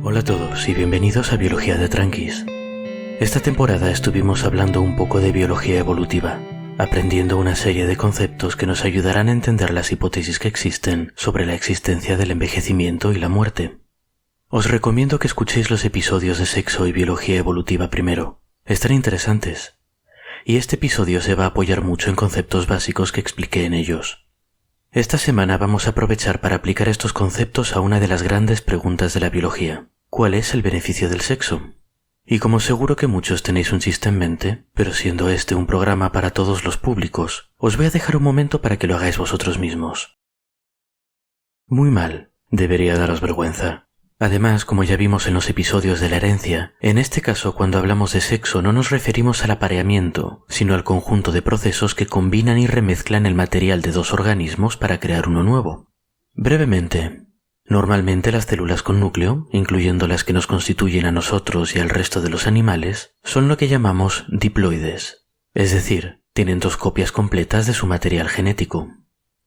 Hola a todos y bienvenidos a Biología de Tranquis. Esta temporada estuvimos hablando un poco de biología evolutiva, aprendiendo una serie de conceptos que nos ayudarán a entender las hipótesis que existen sobre la existencia del envejecimiento y la muerte. Os recomiendo que escuchéis los episodios de sexo y biología evolutiva primero. Están interesantes. Y este episodio se va a apoyar mucho en conceptos básicos que expliqué en ellos. Esta semana vamos a aprovechar para aplicar estos conceptos a una de las grandes preguntas de la biología. ¿Cuál es el beneficio del sexo? Y como seguro que muchos tenéis un chiste en mente, pero siendo este un programa para todos los públicos, os voy a dejar un momento para que lo hagáis vosotros mismos. Muy mal, debería daros vergüenza. Además, como ya vimos en los episodios de la herencia, en este caso cuando hablamos de sexo no nos referimos al apareamiento, sino al conjunto de procesos que combinan y remezclan el material de dos organismos para crear uno nuevo. Brevemente, normalmente las células con núcleo, incluyendo las que nos constituyen a nosotros y al resto de los animales, son lo que llamamos diploides, es decir, tienen dos copias completas de su material genético.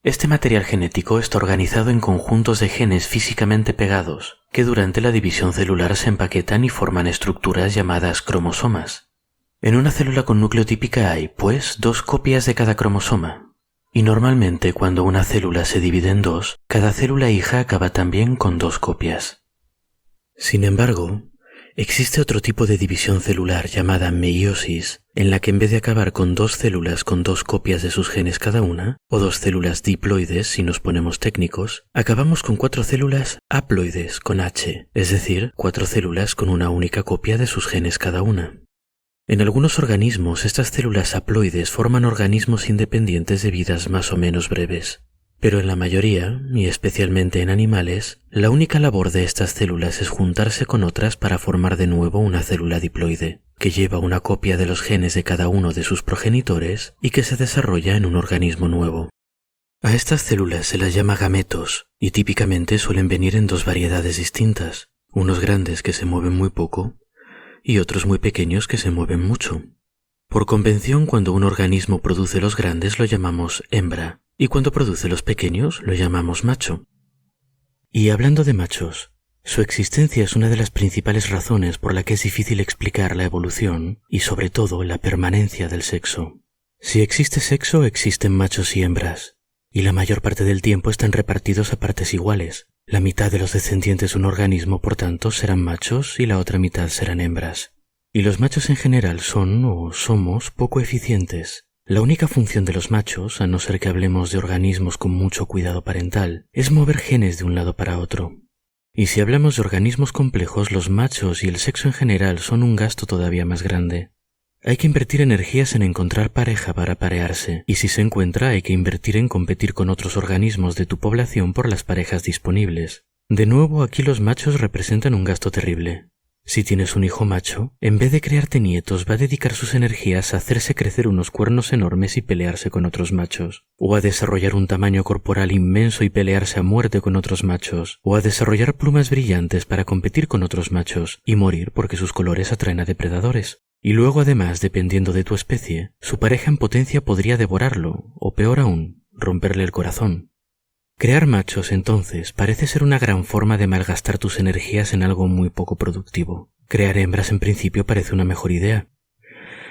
Este material genético está organizado en conjuntos de genes físicamente pegados, que durante la división celular se empaquetan y forman estructuras llamadas cromosomas. En una célula con núcleo típica hay, pues, dos copias de cada cromosoma. Y normalmente cuando una célula se divide en dos, cada célula hija acaba también con dos copias. Sin embargo, existe otro tipo de división celular llamada meiosis, en la que en vez de acabar con dos células con dos copias de sus genes cada una, o dos células diploides si nos ponemos técnicos, acabamos con 4 células haploides con H, es decir, 4 células con una única copia de sus genes cada una. En algunos organismos estas células haploides forman organismos independientes de vidas más o menos breves. Pero en la mayoría, y especialmente en animales, la única labor de estas células es juntarse con otras para formar de nuevo una célula diploide, que lleva una copia de los genes de cada uno de sus progenitores y que se desarrolla en un organismo nuevo. A estas células se las llama gametos, y típicamente suelen venir en dos variedades distintas, unos grandes que se mueven muy poco y otros muy pequeños que se mueven mucho. Por convención, cuando un organismo produce los grandes lo llamamos hembra, y cuando produce los pequeños lo llamamos macho. Y hablando de machos, su existencia es una de las principales razones por la que es difícil explicar la evolución y sobre todo la permanencia del sexo. Si existe sexo, existen machos y hembras, y la mayor parte del tiempo están repartidos a partes iguales. La mitad de los descendientes de un organismo, por tanto, serán machos y la otra mitad serán hembras. Y los machos en general son o somos poco eficientes. La única función de los machos, a no ser que hablemos de organismos con mucho cuidado parental, es mover genes de un lado para otro. Y si hablamos de organismos complejos, los machos y el sexo en general son un gasto todavía más grande. Hay que invertir energías en encontrar pareja para parearse, y si se encuentra hay que invertir en competir con otros organismos de tu población por las parejas disponibles. De nuevo, aquí los machos representan un gasto terrible. Si tienes un hijo macho, en vez de crearte nietos, va a dedicar sus energías a hacerse crecer unos cuernos enormes y pelearse con otros machos, o a desarrollar un tamaño corporal inmenso y pelearse a muerte con otros machos, o a desarrollar plumas brillantes para competir con otros machos y morir porque sus colores atraen a depredadores. Y luego, además, dependiendo de tu especie, su pareja en potencia podría devorarlo, o peor aún, romperle el corazón. Crear machos, entonces, parece ser una gran forma de malgastar tus energías en algo muy poco productivo. Crear hembras, en principio, parece una mejor idea.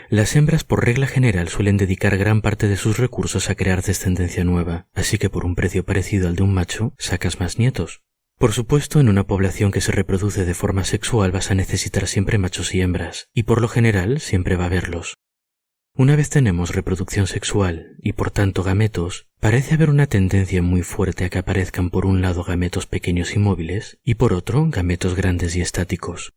Las hembras, por regla general, suelen dedicar gran parte de sus recursos a crear descendencia nueva, así que por un precio parecido al de un macho, sacas más nietos. Por supuesto, en una población que se reproduce de forma sexual vas a necesitar siempre machos y hembras, y por lo general siempre va a haberlos. Una vez tenemos reproducción sexual y por tanto gametos, parece haber una tendencia muy fuerte a que aparezcan por un lado gametos pequeños y móviles y por otro gametos grandes y estáticos.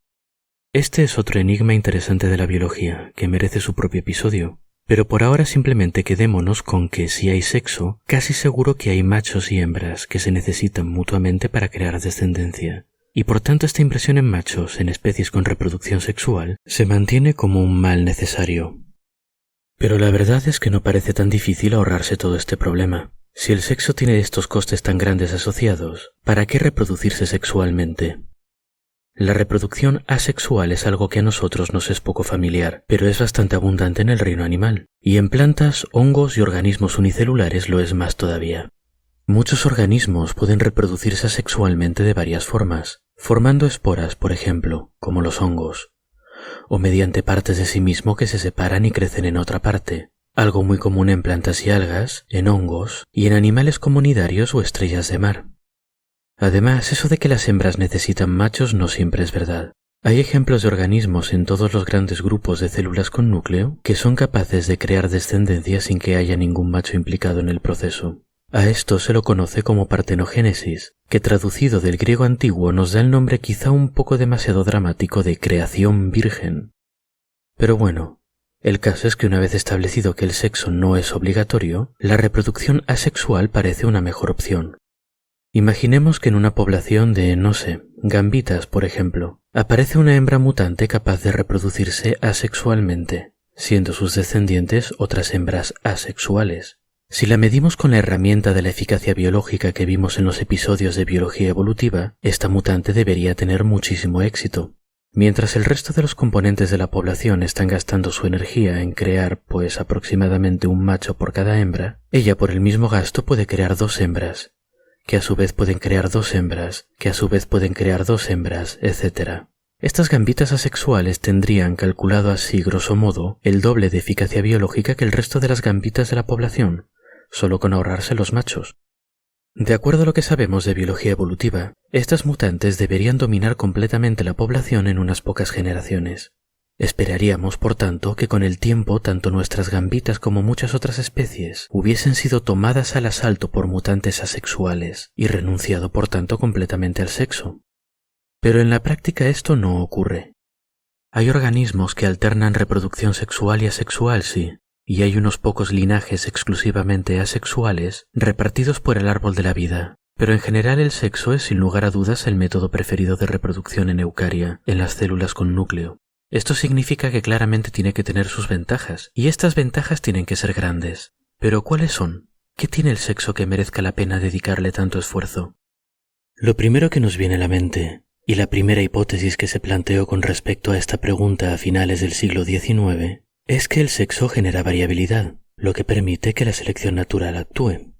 Este es otro enigma interesante de la biología que merece su propio episodio, pero por ahora simplemente quedémonos con que si hay sexo, casi seguro que hay machos y hembras que se necesitan mutuamente para crear descendencia. Y por tanto esta impresión en machos en especies con reproducción sexual se mantiene como un mal necesario. Pero la verdad es que no parece tan difícil ahorrarse todo este problema. Si el sexo tiene estos costes tan grandes asociados, ¿para qué reproducirse sexualmente? La reproducción asexual es algo que a nosotros nos es poco familiar, pero es bastante abundante en el reino animal, y en plantas, hongos y organismos unicelulares lo es más todavía. Muchos organismos pueden reproducirse asexualmente de varias formas, formando esporas, por ejemplo, como los hongos, o mediante partes de sí mismo que se separan y crecen en otra parte, algo muy común en plantas y algas, en hongos y en animales comunitarios o estrellas de mar. Además, eso de que las hembras necesitan machos no siempre es verdad. Hay ejemplos de organismos en todos los grandes grupos de células con núcleo que son capaces de crear descendencia sin que haya ningún macho implicado en el proceso. A esto se lo conoce como partenogénesis, que traducido del griego antiguo nos da el nombre quizá un poco demasiado dramático de creación virgen. Pero bueno, el caso es que una vez establecido que el sexo no es obligatorio, la reproducción asexual parece una mejor opción. Imaginemos que en una población de, no sé, gambitas, por ejemplo, aparece una hembra mutante capaz de reproducirse asexualmente, siendo sus descendientes otras hembras asexuales. Si la medimos con la herramienta de la eficacia biológica que vimos en los episodios de biología evolutiva, esta mutante debería tener muchísimo éxito. Mientras el resto de los componentes de la población están gastando su energía en crear, pues, aproximadamente un macho por cada hembra, ella por el mismo gasto puede crear 2 hembras, que a su vez pueden crear 2 hembras, que a su vez pueden crear 2 hembras, etc. Estas gambitas asexuales tendrían, calculado así grosso modo, el doble de eficacia biológica que el resto de las gambitas de la población, solo con ahorrarse los machos. De acuerdo a lo que sabemos de biología evolutiva, estas mutantes deberían dominar completamente la población en unas pocas generaciones. Esperaríamos, por tanto, que con el tiempo tanto nuestras gambitas como muchas otras especies hubiesen sido tomadas al asalto por mutantes asexuales y renunciado, por tanto, completamente al sexo. Pero en la práctica esto no ocurre. Hay organismos que alternan reproducción sexual y asexual, sí, y hay unos pocos linajes exclusivamente asexuales repartidos por el árbol de la vida, pero en general el sexo es sin lugar a dudas el método preferido de reproducción en eucaria, en las células con núcleo. Esto significa que claramente tiene que tener sus ventajas, y estas ventajas tienen que ser grandes. ¿Pero cuáles son? ¿Qué tiene el sexo que merezca la pena dedicarle tanto esfuerzo? Lo primero que nos viene a la mente, y la primera hipótesis que se planteó con respecto a esta pregunta a finales del siglo XIX, es que el sexo genera variabilidad, lo que permite que la selección natural actúe.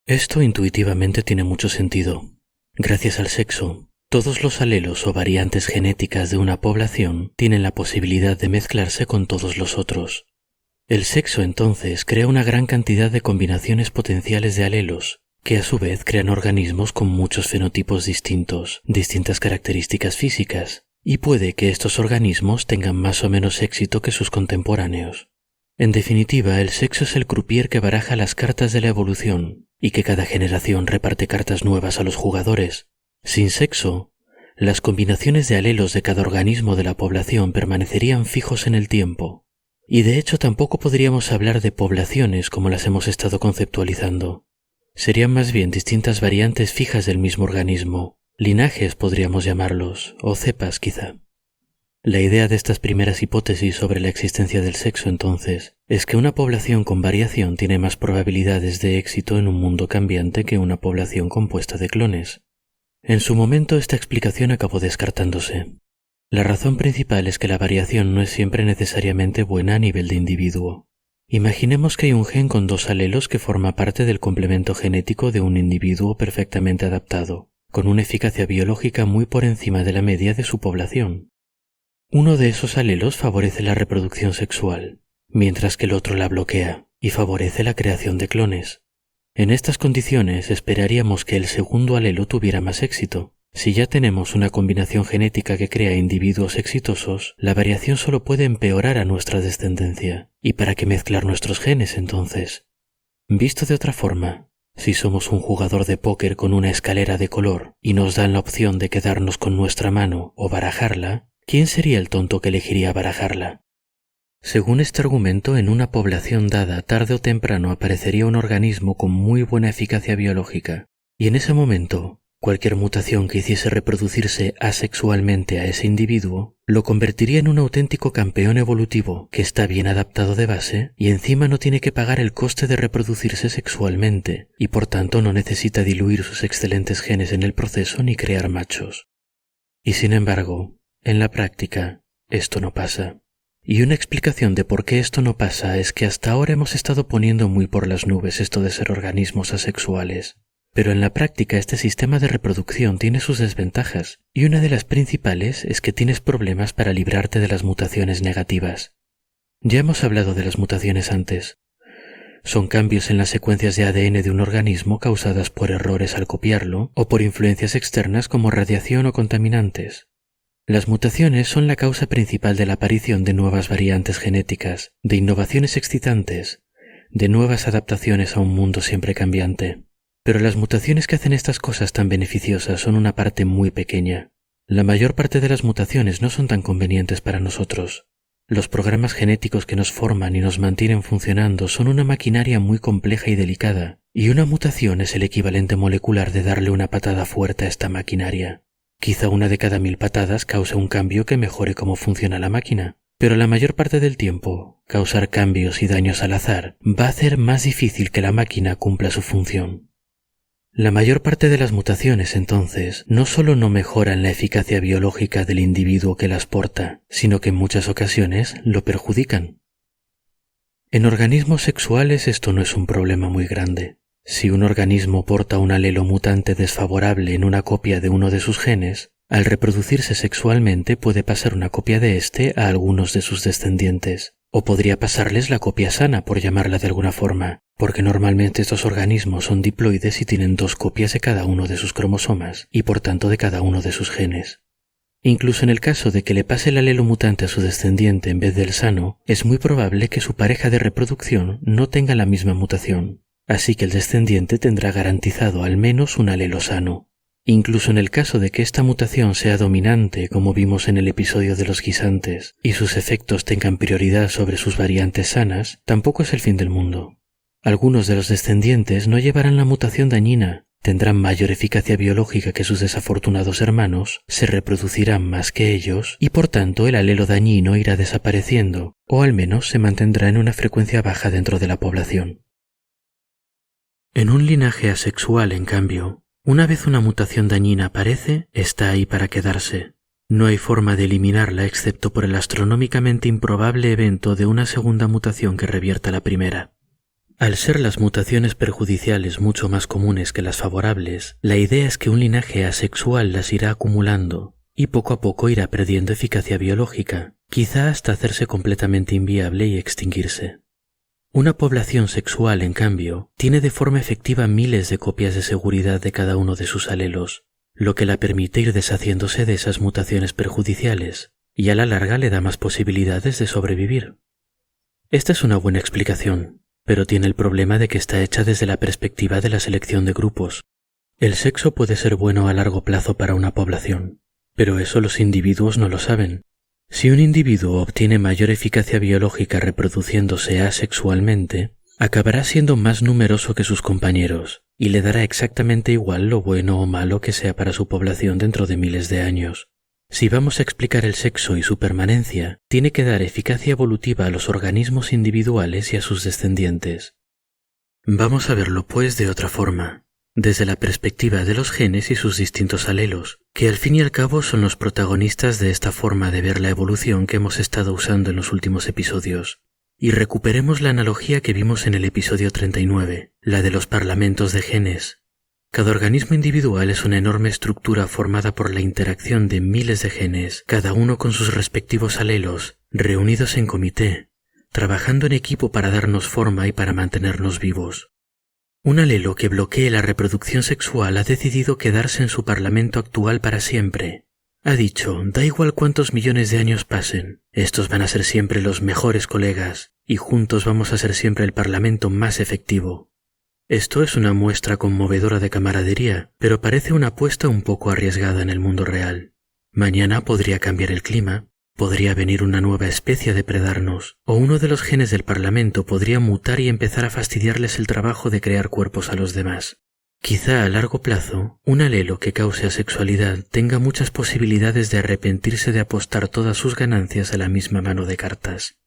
Esto intuitivamente tiene mucho sentido. Gracias al sexo, todos los alelos o variantes genéticas de una población tienen la posibilidad de mezclarse con todos los otros. El sexo entonces crea una gran cantidad de combinaciones potenciales de alelos, que a su vez crean organismos con muchos fenotipos distintos, distintas características físicas, y puede que estos organismos tengan más o menos éxito que sus contemporáneos. En definitiva, el sexo es el croupier que baraja las cartas de la evolución, y que cada generación reparte cartas nuevas a los jugadores. Sin sexo, las combinaciones de alelos de cada organismo de la población permanecerían fijos en el tiempo, y de hecho tampoco podríamos hablar de poblaciones como las hemos estado conceptualizando. Serían más bien distintas variantes fijas del mismo organismo, linajes podríamos llamarlos, o cepas quizá. La idea de estas primeras hipótesis sobre la existencia del sexo, entonces, es que una población con variación tiene más probabilidades de éxito en un mundo cambiante que una población compuesta de clones. En su momento esta explicación acabó descartándose. La razón principal es que la variación no es siempre necesariamente buena a nivel de individuo. Imaginemos que hay un gen con 2 alelos que forma parte del complemento genético de un individuo perfectamente adaptado, con una eficacia biológica muy por encima de la media de su población. Uno de esos alelos favorece la reproducción sexual, mientras que el otro la bloquea y favorece la creación de clones. En estas condiciones esperaríamos que el segundo alelo tuviera más éxito. Si ya tenemos una combinación genética que crea individuos exitosos, la variación solo puede empeorar a nuestra descendencia. ¿Y para qué mezclar nuestros genes entonces? Visto de otra forma, si somos un jugador de póker con una escalera de color y nos dan la opción de quedarnos con nuestra mano o barajarla, ¿quién sería el tonto que elegiría barajarla? Según este argumento, en una población dada tarde o temprano aparecería un organismo con muy buena eficacia biológica, y en ese momento, cualquier mutación que hiciese reproducirse asexualmente a ese individuo, lo convertiría en un auténtico campeón evolutivo que está bien adaptado de base y encima no tiene que pagar el coste de reproducirse sexualmente, y por tanto no necesita diluir sus excelentes genes en el proceso ni crear machos. Y sin embargo, en la práctica, esto no pasa. Y una explicación de por qué esto no pasa es que hasta ahora hemos estado poniendo muy por las nubes esto de ser organismos asexuales. Pero en la práctica este sistema de reproducción tiene sus desventajas, y una de las principales es que tienes problemas para librarte de las mutaciones negativas. Ya hemos hablado de las mutaciones antes. Son cambios en las secuencias de ADN de un organismo causadas por errores al copiarlo o por influencias externas como radiación o contaminantes. Las mutaciones son la causa principal de la aparición de nuevas variantes genéticas, de innovaciones excitantes, de nuevas adaptaciones a un mundo siempre cambiante. Pero las mutaciones que hacen estas cosas tan beneficiosas son una parte muy pequeña. La mayor parte de las mutaciones no son tan convenientes para nosotros. Los programas genéticos que nos forman y nos mantienen funcionando son una maquinaria muy compleja y delicada, y una mutación es el equivalente molecular de darle una patada fuerte a esta maquinaria. Quizá una de cada 1000 patadas cause un cambio que mejore cómo funciona la máquina, pero la mayor parte del tiempo, causar cambios y daños al azar va a hacer más difícil que la máquina cumpla su función. La mayor parte de las mutaciones, entonces, no solo no mejoran la eficacia biológica del individuo que las porta, sino que en muchas ocasiones lo perjudican. En organismos sexuales esto no es un problema muy grande. Si un organismo porta un alelo mutante desfavorable en una copia de uno de sus genes, al reproducirse sexualmente puede pasar una copia de este a algunos de sus descendientes. O podría pasarles la copia sana, por llamarla de alguna forma, porque normalmente estos organismos son diploides y tienen 2 copias de cada uno de sus cromosomas, y por tanto de cada uno de sus genes. Incluso en el caso de que le pase el alelo mutante a su descendiente en vez del sano, es muy probable que su pareja de reproducción no tenga la misma mutación, así que el descendiente tendrá garantizado al menos un alelo sano. Incluso en el caso de que esta mutación sea dominante, como vimos en el episodio de los guisantes, y sus efectos tengan prioridad sobre sus variantes sanas, tampoco es el fin del mundo. Algunos de los descendientes no llevarán la mutación dañina, tendrán mayor eficacia biológica que sus desafortunados hermanos, se reproducirán más que ellos, y por tanto el alelo dañino irá desapareciendo, o al menos se mantendrá en una frecuencia baja dentro de la población. En un linaje asexual, en cambio, una vez una mutación dañina aparece, está ahí para quedarse. No hay forma de eliminarla excepto por el astronómicamente improbable evento de una segunda mutación que revierta la primera. Al ser las mutaciones perjudiciales mucho más comunes que las favorables, la idea es que un linaje asexual las irá acumulando y poco a poco irá perdiendo eficacia biológica, quizá hasta hacerse completamente inviable y extinguirse. Una población sexual, en cambio, tiene de forma efectiva miles de copias de seguridad de cada uno de sus alelos, lo que la permite ir deshaciéndose de esas mutaciones perjudiciales, y a la larga le da más posibilidades de sobrevivir. Esta es una buena explicación, pero tiene el problema de que está hecha desde la perspectiva de la selección de grupos. El sexo puede ser bueno a largo plazo para una población, pero eso los individuos no lo saben. Si un individuo obtiene mayor eficacia biológica reproduciéndose asexualmente, acabará siendo más numeroso que sus compañeros, y le dará exactamente igual lo bueno o malo que sea para su población dentro de miles de años. Si vamos a explicar el sexo y su permanencia, tiene que dar eficacia evolutiva a los organismos individuales y a sus descendientes. Vamos a verlo pues de otra forma, desde la perspectiva de los genes y sus distintos alelos, que al fin y al cabo son los protagonistas de esta forma de ver la evolución que hemos estado usando en los últimos episodios. Y recuperemos la analogía que vimos en el episodio 39, la de los parlamentos de genes. Cada organismo individual es una enorme estructura formada por la interacción de miles de genes, cada uno con sus respectivos alelos, reunidos en comité, trabajando en equipo para darnos forma y para mantenernos vivos. Un alelo que bloquee la reproducción sexual ha decidido quedarse en su parlamento actual para siempre. Ha dicho, da igual cuántos millones de años pasen, estos van a ser siempre los mejores colegas, y juntos vamos a ser siempre el parlamento más efectivo. Esto es una muestra conmovedora de camaradería, pero parece una apuesta un poco arriesgada en el mundo real. Mañana podría cambiar el clima, podría venir una nueva especie a depredarnos, o uno de los genes del parlamento podría mutar y empezar a fastidiarles el trabajo de crear cuerpos a los demás. Quizá a largo plazo, un alelo que cause asexualidad tenga muchas posibilidades de arrepentirse de apostar todas sus ganancias a la misma mano de cartas.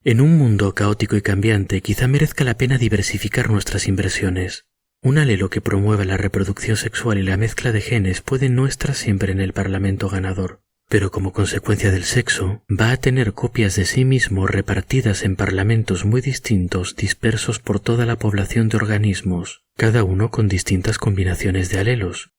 En un mundo caótico y cambiante, quizá merezca la pena diversificar nuestras inversiones. Un alelo que promueva la reproducción sexual y la mezcla de genes puede no estar siempre en el parlamento ganador. pero como consecuencia del sexo, va a tener copias de sí mismo repartidas en parlamentos muy distintos dispersos por toda la población de organismos, cada uno con distintas combinaciones de alelos.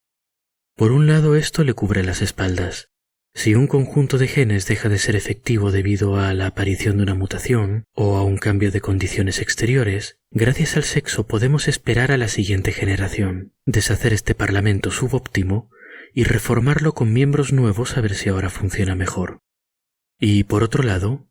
Por un lado, esto le cubre las espaldas. Si un conjunto de genes deja de ser efectivo debido a la aparición de una mutación o a un cambio de condiciones exteriores, gracias al sexo podemos esperar a la siguiente generación, deshacer este parlamento subóptimo y reformarlo con miembros nuevos a ver si ahora funciona mejor. Y por otro lado,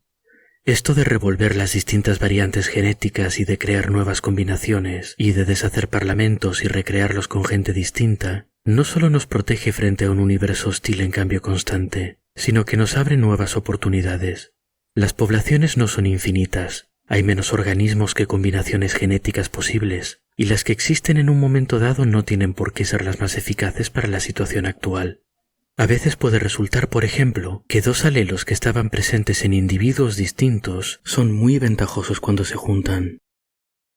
esto de revolver las distintas variantes genéticas y de crear nuevas combinaciones y de deshacer parlamentos y recrearlos con gente distinta, no solo nos protege frente a un universo hostil en cambio constante, sino que nos abre nuevas oportunidades. Las poblaciones no son infinitas, hay menos organismos que combinaciones genéticas posibles, y las que existen en un momento dado no tienen por qué ser las más eficaces para la situación actual. A veces puede resultar, por ejemplo, que dos alelos que estaban presentes en individuos distintos son muy ventajosos cuando se juntan.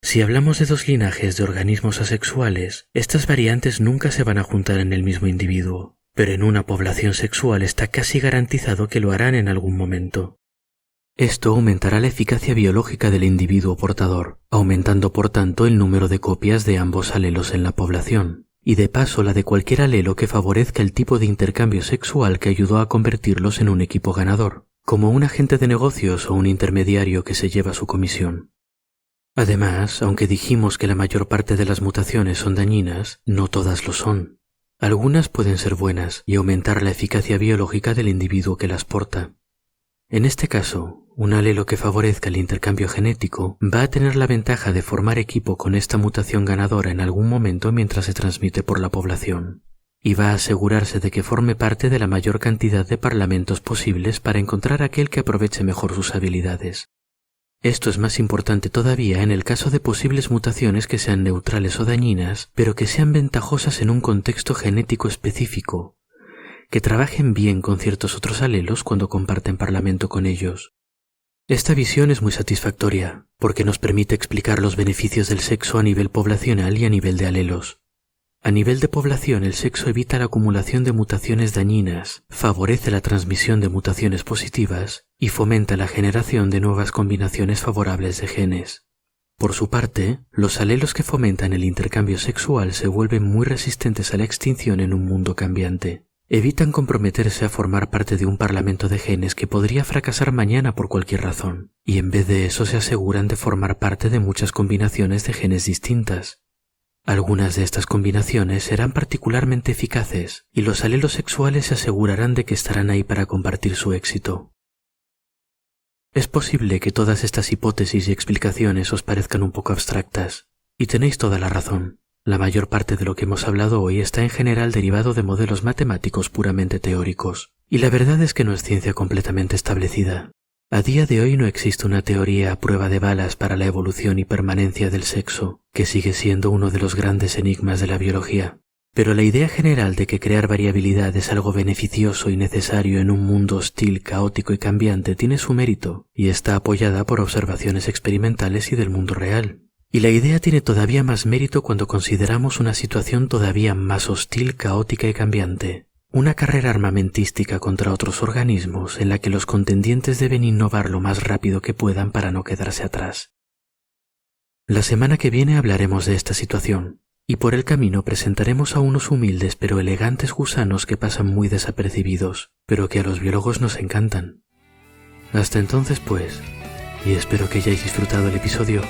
Si hablamos de dos linajes de organismos asexuales, estas variantes nunca se van a juntar en el mismo individuo, pero en una población sexual está casi garantizado que lo harán en algún momento. Esto aumentará la eficacia biológica del individuo portador, aumentando por tanto el número de copias de ambos alelos en la población, y de paso la de cualquier alelo que favorezca el tipo de intercambio sexual que ayudó a convertirlos en un equipo ganador, como un agente de negocios o un intermediario que se lleva su comisión. Además, aunque dijimos que la mayor parte de las mutaciones son dañinas, no todas lo son. Algunas pueden ser buenas y aumentar la eficacia biológica del individuo que las porta. En este caso, un alelo que favorezca el intercambio genético va a tener la ventaja de formar equipo con esta mutación ganadora en algún momento mientras se transmite por la población, y va a asegurarse de que forme parte de la mayor cantidad de parlamentos posibles para encontrar aquel que aproveche mejor sus habilidades. Esto es más importante todavía en el caso de posibles mutaciones que sean neutrales o dañinas, pero que sean ventajosas en un contexto genético específico, que trabajen bien con ciertos otros alelos cuando comparten parlamento con ellos. Esta visión es muy satisfactoria, porque nos permite explicar los beneficios del sexo a nivel poblacional y a nivel de alelos. A nivel de población, el sexo evita la acumulación de mutaciones dañinas, favorece la transmisión de mutaciones positivas y fomenta la generación de nuevas combinaciones favorables de genes. Por su parte, los alelos que fomentan el intercambio sexual se vuelven muy resistentes a la extinción en un mundo cambiante. Evitan comprometerse a formar parte de un parlamento de genes que podría fracasar mañana por cualquier razón, y en vez de eso se aseguran de formar parte de muchas combinaciones de genes distintas. Algunas de estas combinaciones serán particularmente eficaces y los alelos sexuales se asegurarán de que estarán ahí para compartir su éxito. Es posible que todas estas hipótesis y explicaciones os parezcan un poco abstractas, y tenéis toda la razón. La mayor parte de lo que hemos hablado hoy está en general derivado de modelos matemáticos puramente teóricos, y la verdad es que no es ciencia completamente establecida. A día de hoy no existe una teoría a prueba de balas para la evolución y permanencia del sexo, que sigue siendo uno de los grandes enigmas de la biología. Pero la idea general de que crear variabilidad es algo beneficioso y necesario en un mundo hostil, caótico y cambiante tiene su mérito, y está apoyada por observaciones experimentales y del mundo real. Y la idea tiene todavía más mérito cuando consideramos una situación todavía más hostil, caótica y cambiante. Una carrera armamentística contra otros organismos en la que los contendientes deben innovar lo más rápido que puedan para no quedarse atrás. La semana que viene hablaremos de esta situación, y por el camino presentaremos a unos humildes pero elegantes gusanos que pasan muy desapercibidos, pero que a los biólogos nos encantan. Hasta entonces pues, y espero que hayáis disfrutado el episodio.